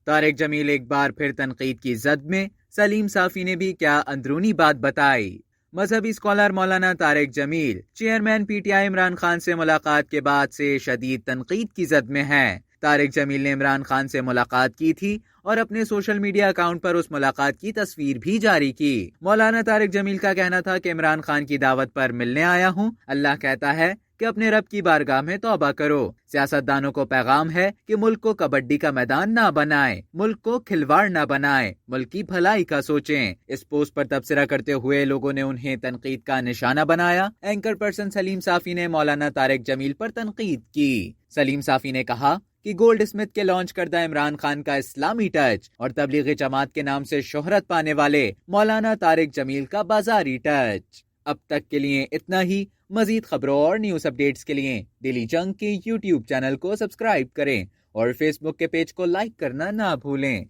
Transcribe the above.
طارق جمیل ایک بار پھر تنقید کی زد میں، سلیم صافی نے بھی کیا اندرونی بات بتائی۔ مذہبی scholar Maulana Tariq Jameel chairman P T I Imran Khan سے ملاقات کے بعد سے شدید تنقید کی زد میں ہیں۔ طارق جمیل نے عمران خان سے ملاقات کی تھی اور اپنے سوشل میڈیا اکاؤنٹ پر اس ملاقات کی تصویر بھی جاری کی۔ مولانا طارق جمیل کا کہنا تھا کہ عمران خان کی دعوت پر ملنے آیا ہوں۔ اللہ کہتا ہے کہ اپنے رب کی بارگاہ میں توبہ کرو۔ سیاستدانوں کو پیغام ہے کہ ملک کو کبڈی کا میدان نہ بنائیں، ملک کو کھلواڑ نہ بنائیں، ملک کی بھلائی کا سوچیں۔ اس پوسٹ پر تبصرہ کرتے ہوئے لوگوں نے انہیں تنقید کا نشانہ بنایا۔ اینکر پرسن سلیم صافی نے مولانا طارق جمیل پر تنقید کی۔ سلیم صافی نے کہا کہ گولڈ اسمتھ کے لانچ کردہ عمران خان کا اسلامی ٹچ اور تبلیغی جماعت کے نام سے شہرت پانے والے مولانا طارق جمیل کا بازاری ٹچ۔ اب تک کے لیے اتنا ہی۔ مزید خبروں اور نیوز اپڈیٹس کے لیے ڈیلی جنگ کے یوٹیوب چینل کو سبسکرائب کریں اور فیس بک کے پیج کو لائک کرنا نہ بھولیں۔